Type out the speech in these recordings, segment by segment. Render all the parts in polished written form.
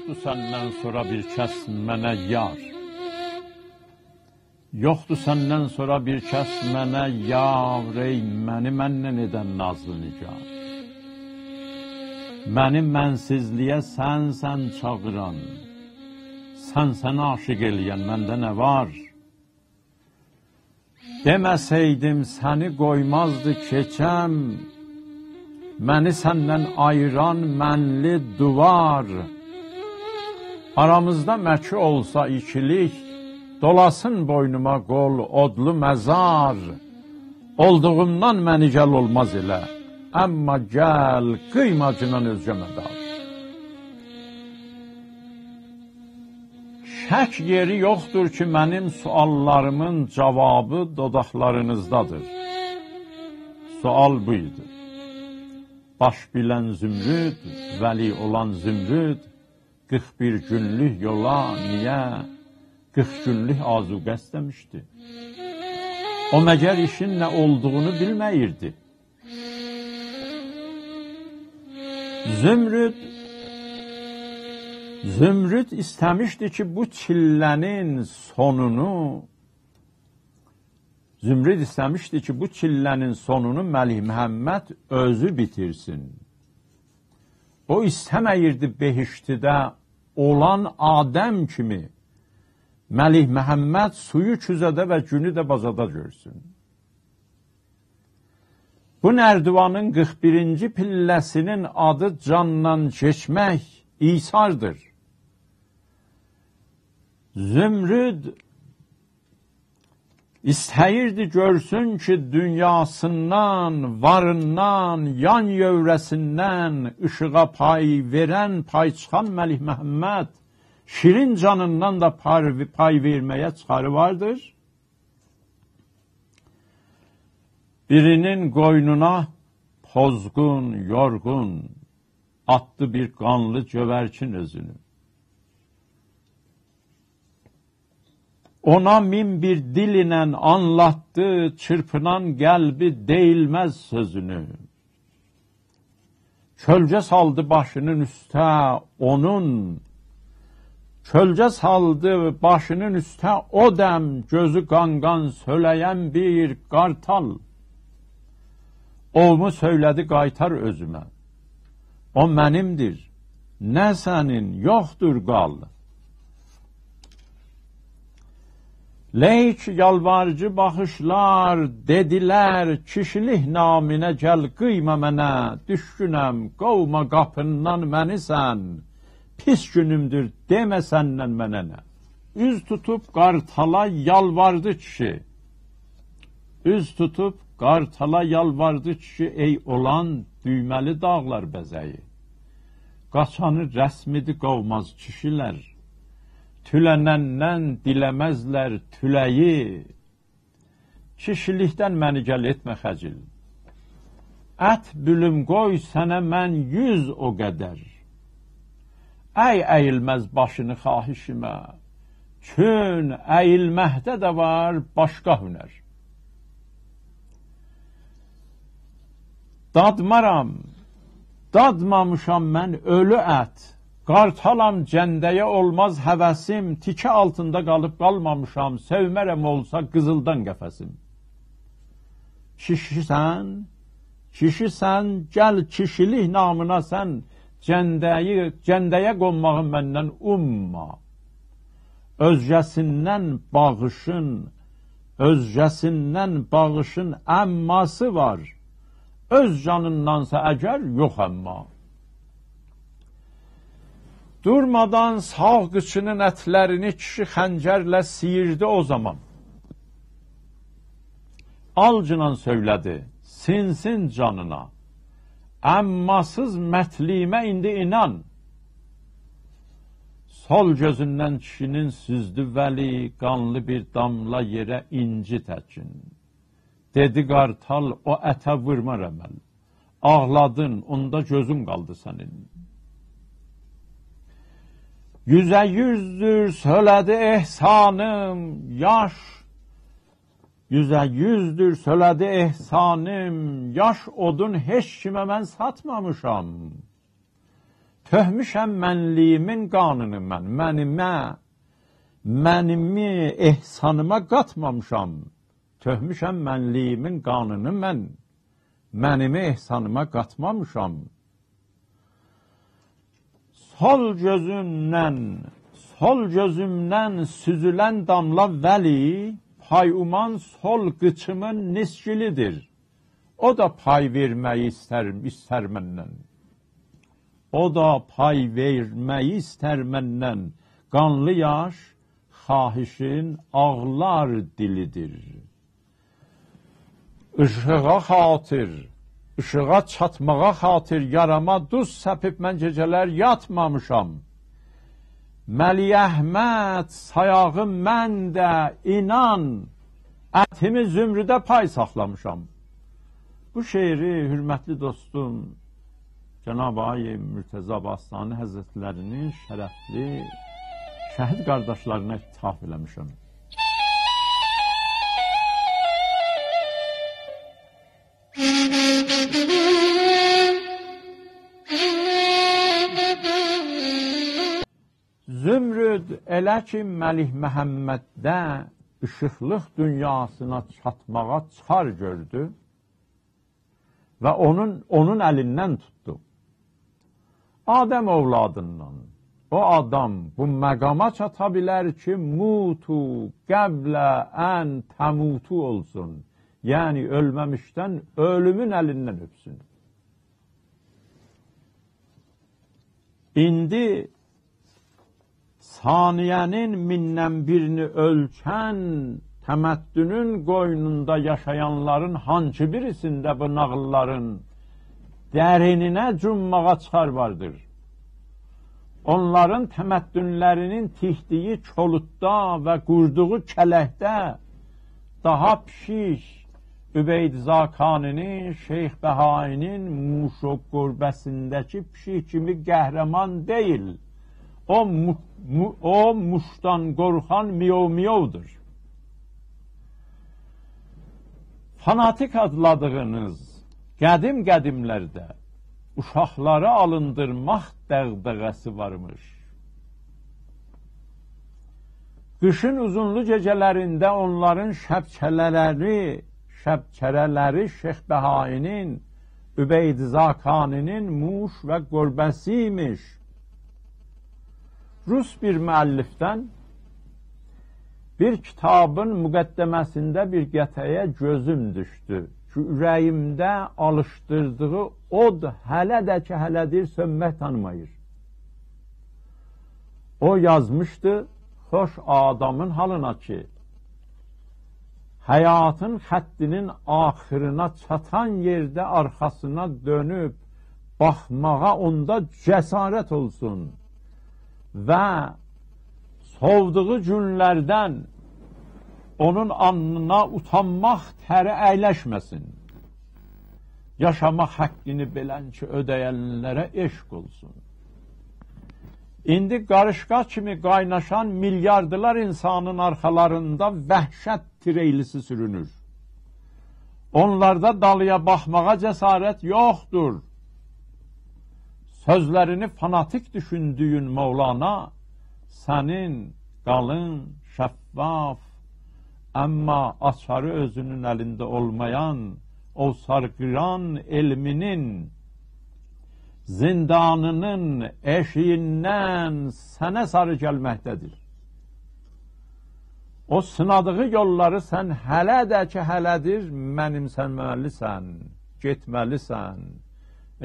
Yoxdur səndən sonra bir kəs mənə yar. Yoxdur səndən sonra bir kəs mənə yar, ey məni məndən edən nazlı nigar. Məni mənsizliyə sən çağıran, sən aşiq eləyən məndə nə var? Deməsəydim səni qoymazdı keçəm, məni səndən ayıran mənli duvar. Aramızda məki olsa ikilik, dolasın boynuma qol odlu məzar. Olduğumdan məni gəl olmaz elə, amma gəl qıymacından özgə mədar. Şək yeri yoxdur ki, mənim suallarımın cavabı dodaqlarınızdadır. Sual bu idi. Baş bilən zümrüd, vəli olan zümrüd, 41 günlük yola niyə 40 günlük azuqə istəmişdi? O məgər işin nə olduğunu bilməyirdi. Zümrüd istəmişdi ki, bu çillənin sonunu Məlik Məhəmməd özü bitirsin. O istəməyirdi behiştidə olan Adəm kimi Məlik Məhəmməd suyu küzədə və günü də bazada görsün. Bu nərdivanın 41-ci pilləsinin adı candan keçmək, İsardır. Zümrüd istəyirdi görsün ki, dünyasından, varından, yan yövrəsindən işığa pay verən, pay çıxan Məlik Məhəmməd şirin canından da pay verməyə çıxarı vardır. Birinin qoynuna pozğun, yorğun, atdı bir qanlı cövərkin özünü. Ona min bir dil ilə anlattı, çırpınan qəlbi deyilməz sözünü. Kölgə saldı başının üstə onun, kölgə saldı başının üstə o dəm, gözü qanqan söyləyən bir qartal. Ovumu söylədi qaytar özümə, o mənimdir, nə sənin, yoxdur qal. Leyk yalvarıcı baxışlar dedilər, kişilik naminə gəl qıyma mənə, düşkünəm, qovma qapından məni sən, pis günümdür demə səndən mənə nə. Üz tutub qartala yalvardı kişi, ey olan düyməli dağlar bəzəyi. Qaçanı rəsmidi qovmaz kişilər, tülənəndən diləməzlər tüləyi. Kişilikdən məni gəl etmə xəcil, ət bülüm qoy sənə mən 100 o qədər. Əyilməz başını xahişimə, çün əyilməkdə də var başqa hünər. Dadmamışam mən ölü ət, qartalam cəndəyə olmaz həvəsim, tikə altında qalıb qalmamışam, sevmərəm olsa qızıldan qəfəsim. Kişisən, gəl kişilik namına sən, cəndəyə qonmağın məndən umma. Özgəsindən bağışın əmması var, öz canındansa əgər yox əmma. Durmadan sağ qıçının ətlərini kişi xəncərlə siyirdi o zaman. Alcınan söylədi, sinsin canına, əmmasız mətlimə indi inan. Sol gözündən kişinin süzdü vəli, qanlı bir damla yerə inci təkin. Dedi qartal, o ətə vurmar əməl. Ağladın, onda gözün qaldı sənin. 100'e 100'dür söyledi ehsanım, yaş. 100'e 100'dür söyledi ehsanım, yaş odun heç kimə mən satmamışam. Töhmüşəm mənliyimin qanını mənimi ehsanıma qatmamışam. Töhmüşəm mənliyimin qanını mənimi ehsanıma qatmamışam. Sol gözümdən süzülən damla vəli, pay uman sol qıçımın nisgilidir. O da pay verməyi istər məndən. O da pay verməyi istər məndən. Qanlı yaş, xahişin ağlar dilidir. Işığa çatmağa xatir yarama duz səpib mən gecələr yatmamışam. Məli Əhməd sayağı mən də inan, ətimi zümrüdə pay saxlamışam. Bu şeiri hürmətli dostum Cənab-ı Ayi Mürtəza Bastani Həzrətlərinin şərəfli şəhid qardaşlarına ithaf eləmişəm. Zümrüd elə ki Məlik Məhəmməddə işıqlıq dünyasına çatmağa çar gördü və onun əlindən tutdu. Adəm ovladından o adam bu məqama çata bilər ki, mutu qəblə ən təmutu olsun. Yəni ölməmişdən ölümün əlindən öpsün. İndi saniyənin mindən birini ölçən təməddünün qoynunda yaşayanların hansı birisində bu nağılların dərininə cummağa çıxar vardır. Onların təməddünlərinin tihdiyi çoludda və qurduğu kələkdə daha pişik Übeyd Zakaninin, Şeyx Bəhainin Muşo qurbəsindəki pişik kimi qəhrəman deyil. O muşdan qorxan miyov-miyovdur. Fanatik adladığınız qədimlərdə uşaqları alındırmaq dəğdəğəsi varmış. Qışın uzunlu gecələrində onların şəbçərələri Şeyx Bəhainin, Übeyd Zakaninin Muş və qurbəsi imiş. Rus bir müəllifdən bir kitabın müqəddəməsində bir qətəyə gözüm düşdü ki, ürəyimdə alışdırdığı od hələ də ki, hələdir sönmək tanımayır. O yazmışdı, xoş adamın halına ki, həyatın xəttinin axırına çatan yerdə arxasına dönüb baxmağa onda cəsarət olsun və sovduğu günlərdən onun alnına utanmaq təri əyləşməsin. Yaşamaq həqqini bilən ki, ödəyənlərə eşq olsun. İndi qarışqa kimi qaynaşan milyardılar insanın arxalarında vəhşət tireylisi sürünür. Onlarda dalıya baxmağa cəsarət yoxdur. Sözlərini fanatik düşündüyün Mevlana, sənin qalın, şəffaf, amma açarı özünün əlində olmayan o sarqıran elminin zindanının eşiyindən sənə sarı gəlməkdədir. O sınadığı yolları sən hələ də ki, hələdir mənimsənməlisən, getməlisən.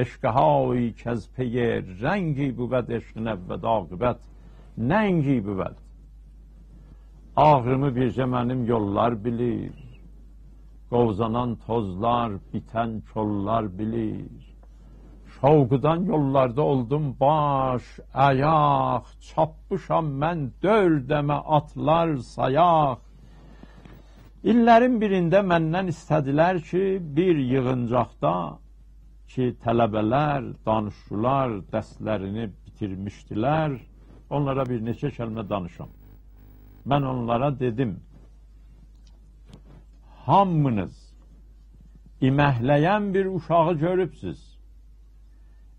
Eşqəhai kəz peyer, rəngi büvəd eşqin əvvəd aqibət, nəngi büvəd. Ağrımı bircə mənim yollar bilir, qovzanan tozlar, bitən çollar bilir. Şovqudan yollarda oldum baş, ayaq, çapmışam mən dördəmə atlar sayaq. İllərin birində məndən istədilər ki, bir yığıncaqda ki, tələbələr, danışçılar dərslərini bitirmişdilər, onlara bir neçə kəlmə danışam. Mən onlara dedim, hamınız iməhləyən bir uşağı görübsüz.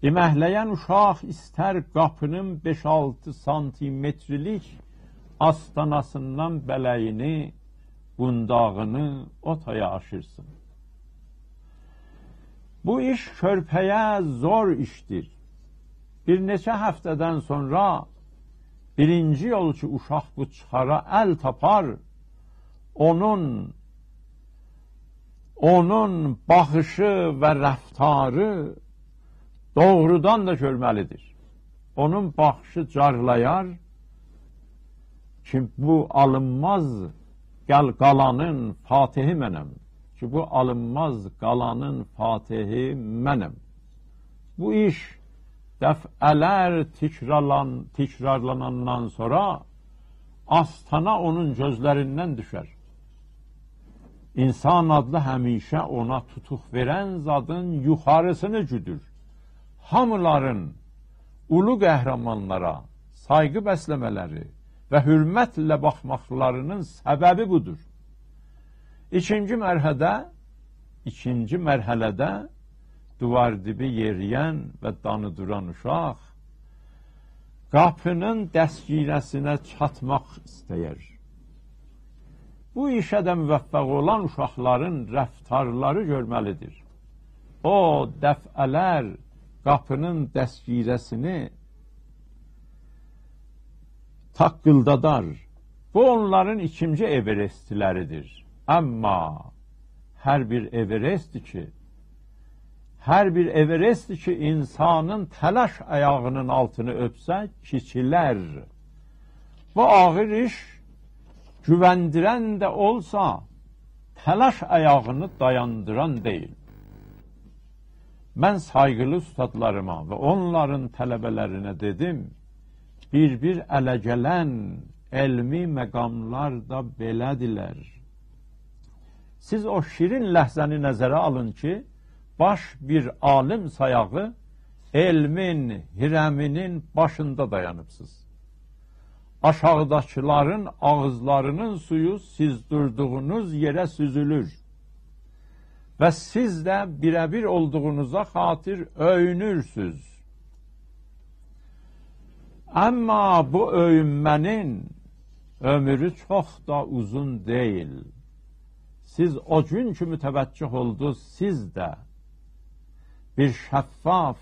İməhləyən uşaq istər qapının 5-6 santimetrilik astanasından bələyini, bundağını o taya aşırsın. Bu iş körpəyə zor işdir. Bir neçə həftədən sonra birinci yol ki, uşaq bu çıxara əl tapar, onun baxışı və rəftarı doğrudan da görməlidir. Onun baxışı carlayar ki, bu alınmaz qalanın fatihi mənəm. Ki, bu alınmaz qalanın fatihi mənəm. Bu iş dəfələr təkrarlanandan sonra astana onun gözlərindən düşər. İnsan adlı həmişə ona tutuq verən zadın yuxarısını güdür. Hamıların ulu qəhrəmanlara sayğı bəsləmələri və hürmətlə baxmaqlarının səbəbi budur. İkinci mərhələdə duvar dibi yeriyən və danı duran uşaq qapının dəstgirəsinə çatmaq istəyər. Bu işə də müvəffəq olan uşaqların rəftarları görməlidir. O dəfələr qapının dəstgirəsini taqqıldadar. Bu onların ikinci Everestləridir. Amma hər bir Everestdir ki, insanın təlaş ayağının altını öpsə, kiçilər. Bu ağır iş güvəndirən də olsa, təlaş ayağını dayandıran deyil. Mən sayğılı ustadlarıma və onların tələbələrinə dedim, bir ələ gələn elmi məqamlar da belədirlər. Siz o şirin ləhzəni nəzərə alın ki, baş bir alim sayağı elmin, hirəminin başında dayanıbsınız. Aşağıdakıların ağızlarının suyu siz durduğunuz yerə süzülür. Və siz də birəbir olduğunuza xatir öyünürsünüz. Amma bu öyünmənin ömrü çox da uzun deyil. Siz o gün ki mütəvəccüh oldunuz, siz də bir şəffaf,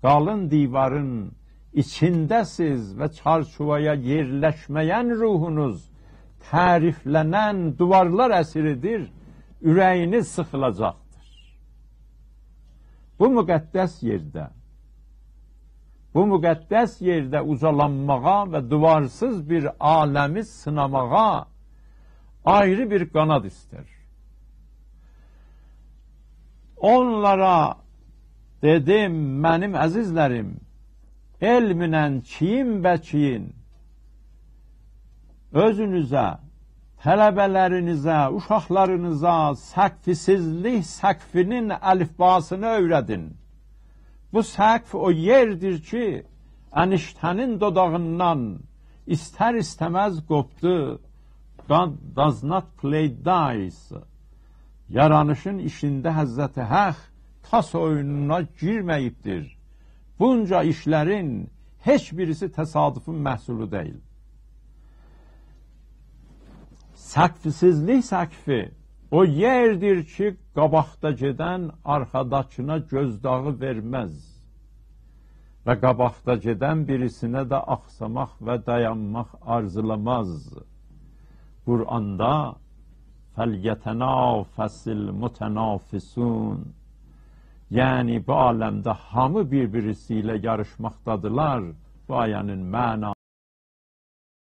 qalın divarın içindəsiz və çarçuvaya yerləşməyən ruhunuz təriflənən duvarlar əsiridir, ürəyiniz sıxılacaqdır. Bu müqəddəs yerdə ucalanmağa və duvarsız bir aləmi sınamağa ayrı bir qanad istər. Onlara dedim, mənim əzizlərim, elminən çiyin-bəçiyin özünüzə, tələbələrinizə, uşaqlarınıza səqfisizlik səqfinin əlifbasını öyrədin. Bu səqf o yerdir ki, əniştənin dodağından istər-istəməz qopdu. God does not play dice. Yaranışın işində Həzrəti Haq tas oyununa girməyibdir. Bunca işlərin heç birisi təsadüfün məhsulu deyil. Səqfisizlik səqfi o yerdir ki, qabaqda gedən arxadakına gözdağı verməz və qabaqda gedən birisinə də axsamaq və dayanmaq arzulamaz. Qur'anda fəlyətənafəsil mütənafisun, yəni bu aləmdə hamı bir-birisi ilə yarışmaqdadırlar. Bu ayənin mənası